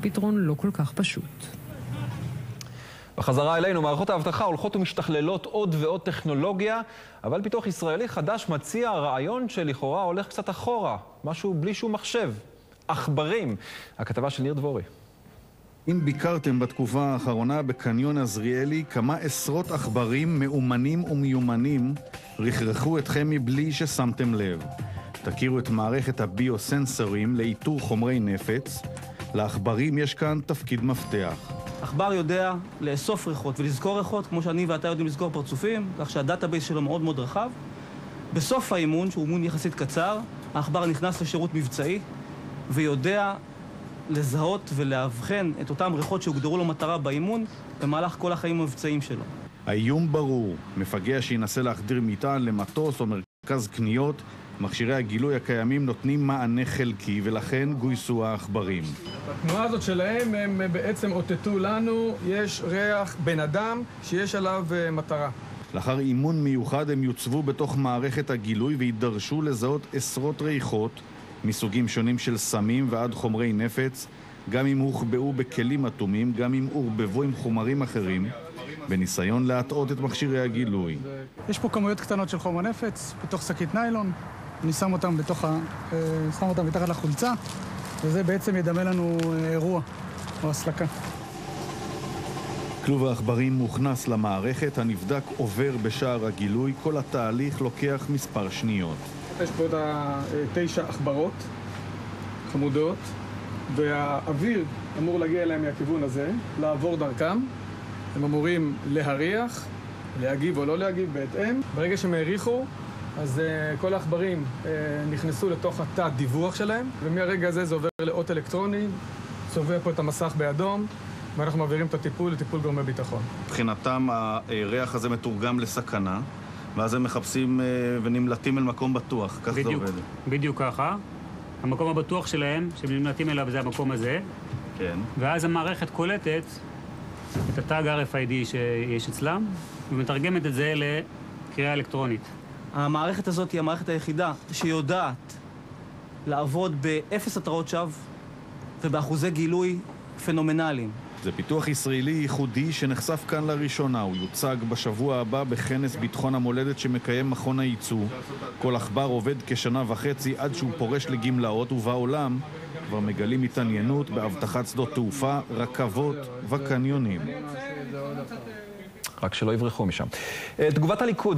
פתרון לא כל כך פשוט. בחזרה אלינו, מערכות האבטחה הולכות ומשתכללות עוד ועוד טכנולוגיה, אבל פיתוח ישראלי חדש מציע רעיון שלכאורה הולך קצת אחורה, משהו בלי שום מחשב, עכברים. הכתבה של ניר דבורי. אם ביקרתם בתקופה האחרונה בקניון עזריאלי, כמה עשרות עכברים מאומנים ומיומנים רכרכו אתכם מבלי ששמתם לב. תכירו את מערכת הביוסנסורים לאיתור חומרי נפץ. לעכברים יש כאן תפקיד מפתח. עכבר יודע לאסוף ריחות ולזכור ריחות, כמו שאני ואתה יודעים לזכור פרצופים, כך שהדאטאבייס שלו מאוד מאוד רחב. בסוף האימון, שהוא אימון יחסית קצר, העכבר נכנס לשירות מבצעי ויודע לזהות ולהבחן את אותם ריחות שהוגדרו לו מטרה באימון במהלך כל החיים המבצעיים שלו. האיום ברור, מפגע שינסה להחדיר מטען למטוס או מרכז קניות, מכשירי הגילוי הקיימים נותנים מענה חלקי ולכן גויסו העכברים. בתנועה הזאת שלהם הם בעצם אותתו לנו, יש ריח בן אדם שיש עליו מטרה. לאחר אימון מיוחד הם יוצבו בתוך מערכת הגילוי וידרשו לזהות עשרות ריחות מסוגים שונים של סמים ועד חומרי נפץ, גם אם הוחבאו בכלים אטומים, גם אם עורבבו עם חומרים אחרים, בניסיון להטעות את מכשירי הגילוי. יש פה כמויות קטנות של חומר נפץ בתוך שקית ניילון. אני שם אותם מתחת לחולצה, וזה בעצם ידמה לנו אירוע או הסלקה. כלוב העכברים מוכנס למערכת, הנבדק עובר בשער הגילוי, כל התהליך לוקח מספר שניות. יש פה עוד 9 עכברות חמודות, והאוויר אמור להגיע אליהם מהכיוון הזה, לעבור דרכם. הם אמורים להריח, להגיב או לא להגיב בהתאם. ברגע שהם העריכו, אז כל העכברים נכנסו לתוך התא דיווח שלהם, ומהרגע הזה זה עובר לאות אלקטרוני, צובע פה את המסך באדום, ואנחנו מעבירים את הטיפול לטיפול גורמי ביטחון. מבחינתם הריח הזה מתורגם לסכנה, ואז הם מחפשים ונמלטים אל מקום בטוח, כך זה עובד. בדיוק ככה. המקום הבטוח שלהם, שהם נמלטים אליו, זה המקום הזה. כן. ואז המערכת קולטת את התג RFID שיש אצלם, ומתרגמת את זה לקריאה אלקטרונית. המערכת הזאת היא המערכת היחידה שיודעת לעבוד באפס התראות שווא ובאחוזי גילוי פנומנליים. זה פיתוח ישראלי ייחודי שנחשף כאן לראשונה. הוא יוצג בשבוע הבא בכנס ביטחון המולדת שמקיים מכון הייצוא. כל עכבר עובד כשנה וחצי עד שהוא פורש לגמלאות, ובעולם כבר מגלים התעניינות באבטחת שדות תעופה, רכבות וקניונים. רק שלא יברחו משם. תגובת הליכוד.